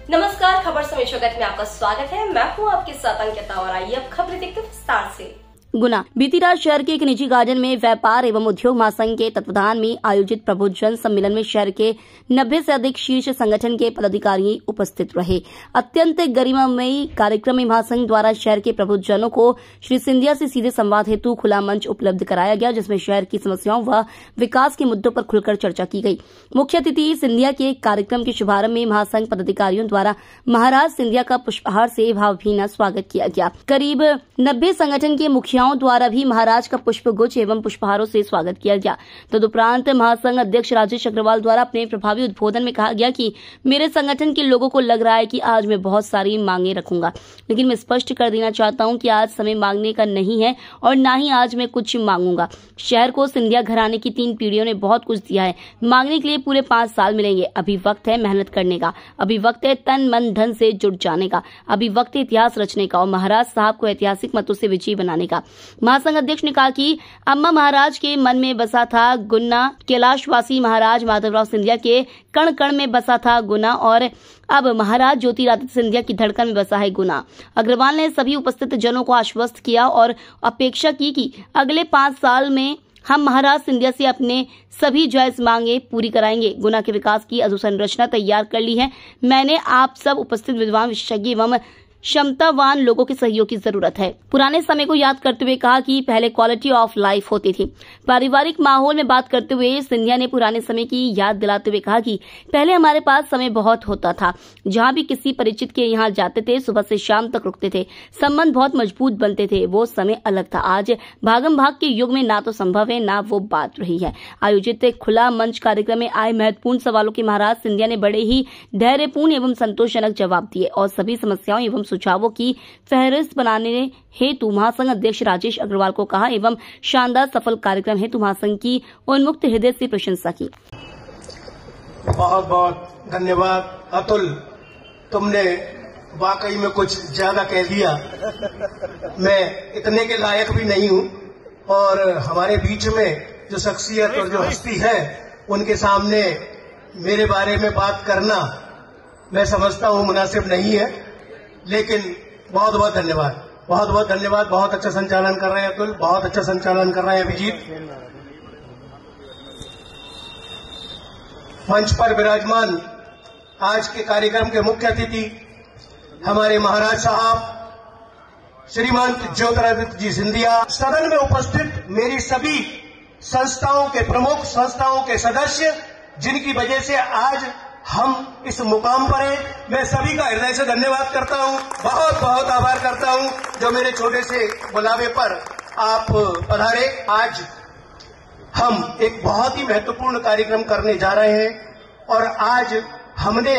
नमस्कार, खबर समय जगत में आपका स्वागत है। मैं हूं आपके साथ अंकिता और आइए अब खबरें देखते विस्तार से। गुना बीती रात शहर के एक निजी गार्डन में व्यापार एवं उद्योग महासंघ के तत्वाधान में आयोजित प्रबुद्ध सम्मेलन में शहर के 90 से अधिक शीर्ष संगठन के पदाधिकारी उपस्थित रहे। अत्यंत गरिमामयी कार्यक्रम में महासंघ द्वारा शहर के प्रबुद्धजनों को श्री सिंधिया से सीधे संवाद हेतु खुला मंच उपलब्ध कराया गया, जिसमें शहर की समस्याओं व विकास के मुद्दों पर खुलकर चर्चा की गई। मुख्य अतिथि सिंधिया के कार्यक्रम के शुभारंभ में महासंघ पदाधिकारियों द्वारा महाराज सिंधिया का पुष्पहार से भावभीना स्वागत किया गया। करीब 90 संगठन के मुखियाओं द्वारा भी महाराज का पुष्प गुच्छ एवं पुष्पहारों से स्वागत किया गया। तदुपरांत महासंघ अध्यक्ष राजेश अग्रवाल द्वारा अपने प्रभावी उद्बोधन में कहा गया कि मेरे संगठन के लोगों को लग रहा है कि आज मैं बहुत सारी मांगे रखूंगा, लेकिन मैं स्पष्ट कर देना चाहता हूं कि आज समय मांगने का नहीं है और ना ही आज मैं कुछ मांगूंगा। शहर को सिंधिया घराने की 3 पीढ़ियों ने बहुत कुछ दिया है। मांगने के लिए पूरे 5 साल मिलेंगे। अभी वक्त है मेहनत करने का, अभी वक्त है तन मन धन से जुट जाने का, अभी वक्त है इतिहास रचने का और महाराज साहब को ऐतिहासिक मतों से विजयी बनाने का। महासंघ अध्यक्ष ने कहा कि अम्मा महाराज के मन में बसा था गुना, कैलाशवासी महाराज माधवराव सिंधिया के कण कण में बसा था गुना और अब महाराज ज्योतिरादित्य सिंधिया की धड़कन में बसा है गुना। अग्रवाल ने सभी उपस्थित जनों को आश्वस्त किया और अपेक्षा की कि अगले 5 साल में हम महाराज सिंधिया से अपने सभी जायज मांगे पूरी कराएंगे। गुना के विकास की अधोसंरचना तैयार कर ली है। मैंने आप सब उपस्थित विद्वान, विशेषज्ञ एवं क्षमतावान लोगों के सहयोग की जरूरत है। पुराने समय को याद करते हुए कहा कि पहले क्वालिटी ऑफ लाइफ होती थी। पारिवारिक माहौल में बात करते हुए सिंधिया ने पुराने समय की याद दिलाते हुए कहा कि पहले हमारे पास समय बहुत होता था। जहां भी किसी परिचित के यहाँ जाते थे, सुबह से शाम तक रुकते थे, संबंध बहुत मजबूत बनते थे। वो समय अलग था। आज भागम भाग के युग में ना तो संभव है ना वो बात रही है। आयोजित खुला मंच कार्यक्रम में आए महत्वपूर्ण सवालों के महाराज सिंधिया ने बड़े ही धैर्यपूर्ण एवं संतोषजनक जवाब दिए और सभी समस्याओं एवं सुझावों की फहरिस्त बनाने हेतु महासंघ अध्यक्ष राजेश अग्रवाल को कहा एवं शानदार सफल कार्यक्रम हेतु महासंघ की उन्मुक्त हृदय से प्रशंसा की। बहुत बहुत धन्यवाद अतुल, तुमने वाकई में कुछ ज्यादा कह दिया। मैं इतने के लायक भी नहीं हूं और हमारे बीच में जो शख्सियत और जो हस्ती है उनके सामने मेरे बारे में बात करना मैं समझता हूं मुनासिब नहीं है, लेकिन बहुत बहुत धन्यवाद, बहुत बहुत धन्यवाद। बहुत अच्छा संचालन कर रहे हैं अतुल, बहुत अच्छा संचालन कर रहे हैं अभिजीत। मंच पर विराजमान आज के कार्यक्रम के मुख्य अतिथि हमारे महाराज साहब श्रीमंत ज्योतिरादित्य जी सिंधिया, सदन में उपस्थित मेरी सभी संस्थाओं के प्रमुख, संस्थाओं के सदस्य, जिनकी वजह से आज हम इस मुकाम पर हैं, मैं सभी का हृदय से धन्यवाद करता हूं। बहुत बहुत आभार करता हूं जो मेरे छोटे से बुलावे पर आप पधारे। आज हम एक बहुत ही महत्वपूर्ण कार्यक्रम करने जा रहे हैं और आज हमने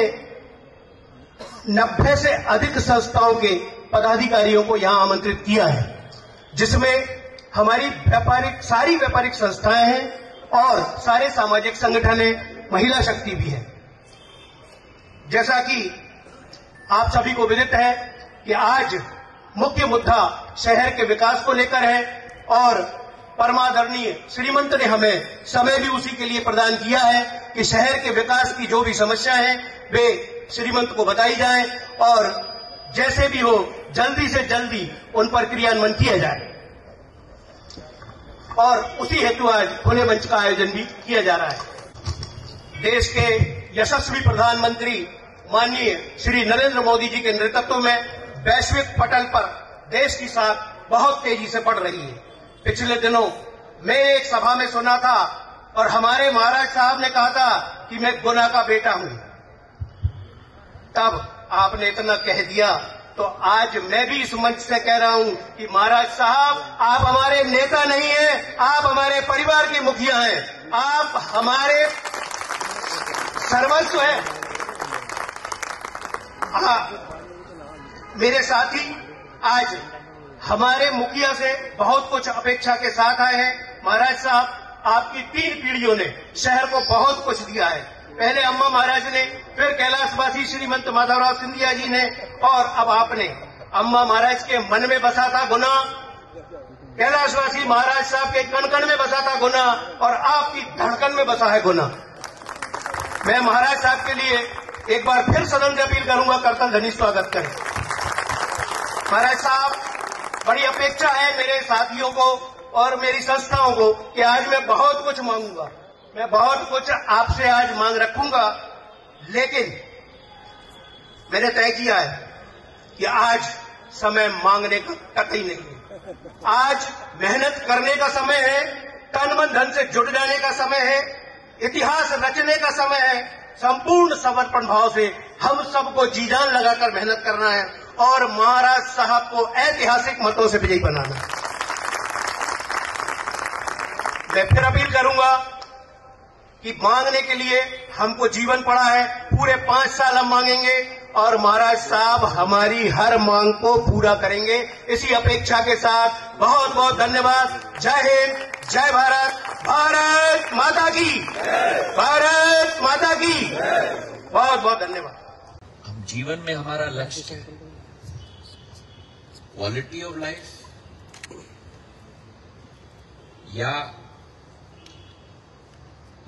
90 से अधिक संस्थाओं के पदाधिकारियों को यहां आमंत्रित किया है, जिसमें हमारी सारी व्यापारिक संस्थाएं हैं और सारे सामाजिक संगठन हैं, महिला शक्ति भी है। जैसा कि आप सभी को विदित है कि आज मुख्य मुद्दा शहर के विकास को लेकर है और परमादरणीय श्रीमंत ने हमें समय भी उसी के लिए प्रदान किया है कि शहर के विकास की जो भी समस्या है वे श्रीमंत को बताई जाए और जैसे भी हो जल्दी से जल्दी उन पर क्रियान्वयन किया जाए। और उसी हेतु आज खुले मंच का आयोजन भी किया जा रहा है। देश के यशस्वी प्रधानमंत्री माननीय श्री नरेंद्र मोदी जी के नेतृत्व में वैश्विक पटल पर देश की साख बहुत तेजी से बढ़ रही है। पिछले दिनों मैं एक सभा में सुना था और हमारे महाराज साहब ने कहा था कि मैं गुना का बेटा हूं। तब आपने इतना कह दिया तो आज मैं भी इस मंच से कह रहा हूं कि महाराज साहब, आप हमारे नेता नहीं हैं, आप हमारे परिवार के मुखिया हैं, आप हमारे सर्वस्व हैं। मेरे साथी आज हमारे मुखिया से बहुत कुछ अपेक्षा के साथ आए हैं। महाराज साहब, आपकी 3 पीढ़ियों ने शहर को बहुत कुछ दिया है। पहले अम्मा महाराज ने, फिर कैलाशवासी श्रीमंत माधवराव सिंधिया जी ने और अब आपने। अम्मा महाराज के मन में बसा था गुना, कैलाशवासी महाराज साहब के कण कण में बसा था गुना और आपकी धड़कन में बसा है गुना। मैं महाराज साहब के लिए एक बार फिर सदन से अपील करूंगा, करतल ध्वनि स्वागत करें। महाराज साहब, बड़ी अपेक्षा है मेरे साथियों को और मेरी संस्थाओं को कि आज मैं बहुत कुछ मांगूंगा, मैं बहुत कुछ आपसे आज मांग रखूंगा, लेकिन मैंने तय किया है कि आज समय मांगने का कतई नहीं है। आज मेहनत करने का समय है, तन मन धन से जुट जाने का समय है, इतिहास रचने का समय है। संपूर्ण समर्पण भाव से हम सबको जी जान लगाकर मेहनत करना है और महाराज साहब को ऐतिहासिक मतों से विजयी बनाना है। मैं फिर अपील करूंगा कि मांगने के लिए हमको जीवन पड़ा है, पूरे 5 साल हम मांगेंगे और महाराज साहब हमारी हर मांग को पूरा करेंगे। इसी अपेक्षा के साथ बहुत बहुत धन्यवाद। जय हिंद, जय भारत, भारत माता की, भारत माता की, बहुत बहुत धन्यवाद। हम जीवन में हमारा लक्ष्य क्या है? क्वालिटी ऑफ लाइफ या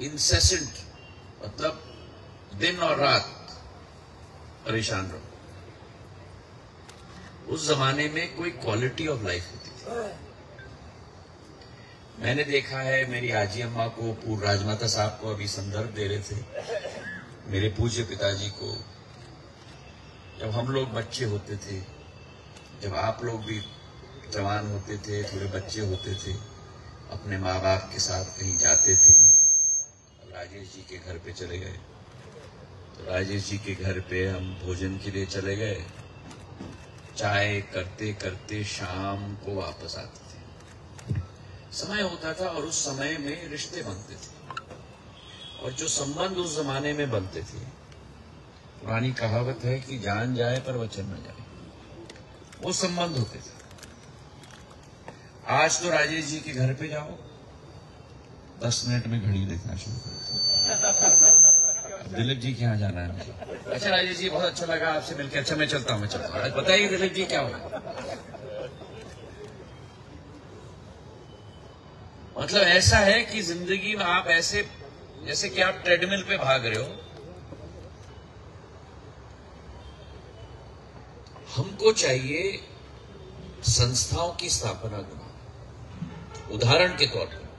इंसेसेंट, मतलब दिन और रात परेशान रहो? उस जमाने में कोई क्वालिटी ऑफ लाइफ होती थी। मैंने देखा है, मेरी आजी अम्मा को, पूर्व राजमाता साहब को अभी संदर्भ दे रहे थे, मेरे पूज्य पिताजी को, जब हम लोग बच्चे होते थे, जब आप लोग भी जवान होते थे, थोड़े बच्चे होते थे, अपने माँ बाप के साथ कहीं जाते थे। राजेश जी के घर पे चले गए तो राजेश जी के घर पे हम भोजन के लिए चले गए, चाय करते करते शाम को वापस आते थे। समय होता था और उस समय में रिश्ते बनते थे, और जो संबंध उस जमाने में बनते थे, पुरानी कहावत है कि जान जाए पर वचन न जाए, वो संबंध होते थे। आज तो राजेश जी के घर पे जाओ, 10 मिनट में घड़ी देखना शुरू कर दो। दिलीप जी के यहाँ जाना है मुझे। अच्छा राजेश जी, बहुत अच्छा लगा आपसे मिलकर, अच्छा मैं चलता हूँ। आज बताइए दिलीप जी क्या होगा? मतलब ऐसा है कि जिंदगी में आप ऐसे, जैसे कि आप ट्रेडमिल पे भाग रहे हो। हमको चाहिए संस्थाओं की स्थापना करना। उदाहरण के तौर पर,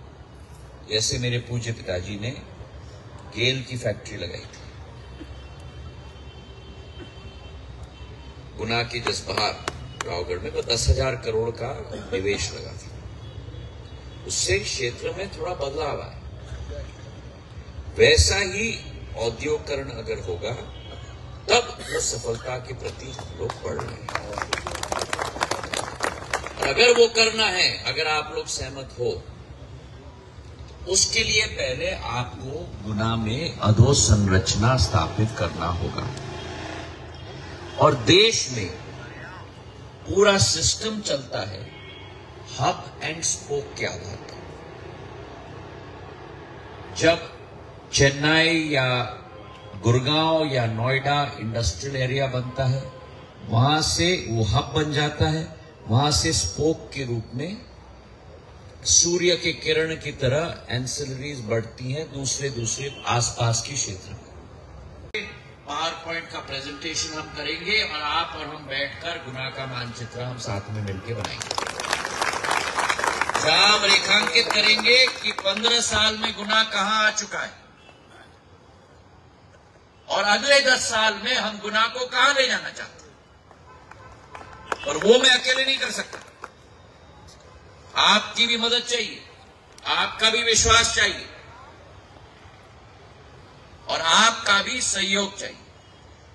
जैसे मेरे पूज्य पिताजी ने गेल की फैक्ट्री लगाई थी, गुना के जसबहार रावगढ़ में, वो 10,000 करोड़ का निवेश लगा था। उससे क्षेत्र में थोड़ा बदलाव आया। वैसा ही औद्योगीकरण अगर होगा, तब वो सफलता के प्रति हम लोग बढ़ रहे हैं। अगर वो करना है, अगर आप लोग सहमत हो, उसके लिए पहले आपको गुना में अधोसंरचना स्थापित करना होगा। और देश में पूरा सिस्टम चलता है हब एंड स्पोक के आधार पर। जब चेन्नई या गुड़गांव या नोएडा इंडस्ट्रियल एरिया बनता है, वहां से वो हब बन जाता है, वहां से स्पोक के रूप में सूर्य के किरण की तरह एंसिलरीज बढ़ती हैं दूसरे आसपास के क्षेत्र में। पावर पॉइंट का प्रेजेंटेशन हम करेंगे और आप और हम बैठकर गुना का मानचित्र हम साथ में मिलकर बनाएंगे। जहां हम रेखांकित करेंगे कि 15 साल में गुना कहां आ चुका है और अगले 10 साल में हम गुना को कहां ले जाना चाहते हैं। और वो मैं अकेले नहीं कर सकता, आपकी भी मदद चाहिए, आपका भी विश्वास चाहिए और आपका भी सहयोग चाहिए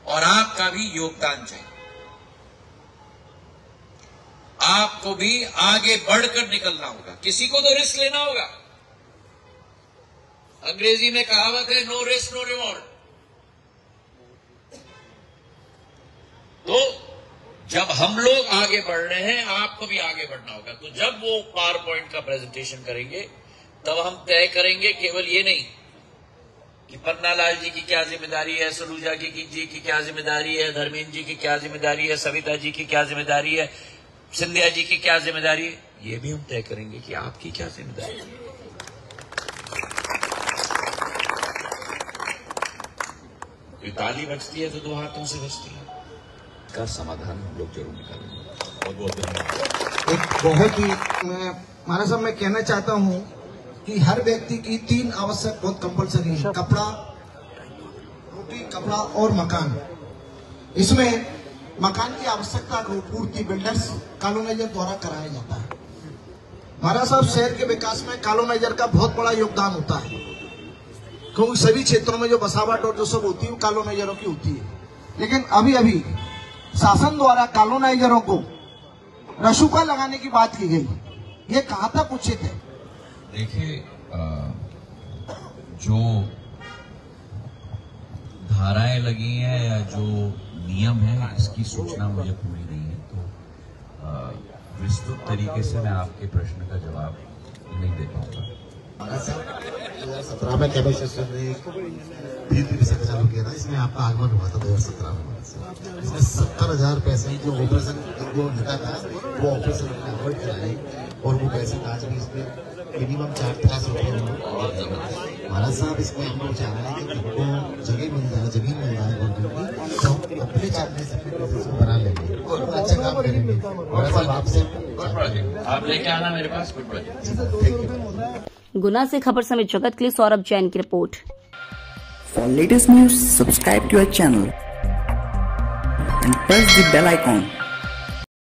और आपका भी योगदान चाहिए। आपको भी आगे बढ़कर निकलना होगा, किसी को तो रिस्क लेना होगा। अंग्रेजी में कहावत है, नो रिस्क नो रिवॉर्ड। तो जब हम लोग आगे बढ़ रहे हैं, आपको भी आगे बढ़ना होगा। तो जब वो पावर पॉइंट का प्रेजेंटेशन करेंगे, तब हम तय करेंगे केवल ये नहीं कि पन्नालाल जी की क्या जिम्मेदारी है, सलूजा जी की क्या जिम्मेदारी है, धर्मेंद्र जी की क्या जिम्मेदारी है, सविता जी की क्या जिम्मेदारी है, सिंधिया जी की क्या जिम्मेदारी है। ये भी हम तय करेंगे कि आपकी क्या जिम्मेदारी है। कोई ताली बजती है तो दो हाथों से बजती है। का समाधान हम लोग जरूर निकालेंगे। बहुत बहुत धन्यवाद। एक बहुत ही महाराज साहब मैं कहना चाहता हूँ कि हर व्यक्ति की 3 आवश्यक बहुत कंपलसरी है, कपड़ा, रोटी, कपड़ा और मकान। इसमें मकान की आवश्यकता को पूर्ति बिल्डर्स कॉलोनाइजर द्वारा कराया जाता है। महाराज साहब शहर के विकास में कॉलोनाइजर का बहुत बड़ा योगदान होता है, क्योंकि सभी क्षेत्रों में जो बसावट और जो सब होती है वो कॉलोनाइजरों की होती है। लेकिन अभी अभी शासन द्वारा कॉलोनाइजरों को रसूखा लगाने की बात की गई, ये कहाँ तक उचित है? देखिए, जो धाराएं लगी हैं या जो नियम है, इसकी सूचना मुझे पूरी नहीं है, तो विस्तृत तरीके से मैं आपके प्रश्न का जवाब नहीं दे पाऊंगा। 2017 में कैबिनेट ने धीरे से चालू किया था, इसमें आपका आगमन हुआ था 2017 में। इसमें 70,000 पैसे जो ऑपरेशन जो लिखा था वो ऑपरेशन हमने अवॉइड कराए और वो पैसे आज भी इसमें मिनिमम 4-5 रुपये महाराज साहब। इसमें हम लोग चाह रहे हैं कि हमको जगह मिल जाए, जमीन मिल जाए गवर्नमेंट की, तो हम अपने चाहने से अपने पैसे से बना लेंगे और अच्छा काम करेंगे। महाराज साहब आपसे आप लेके आना मेरे पास कुछ प्रोजेक्ट। गुना से खबर समेत जगत के लिए सौरभ जैन की report. For latest news, subscribe to our channel and press the bell icon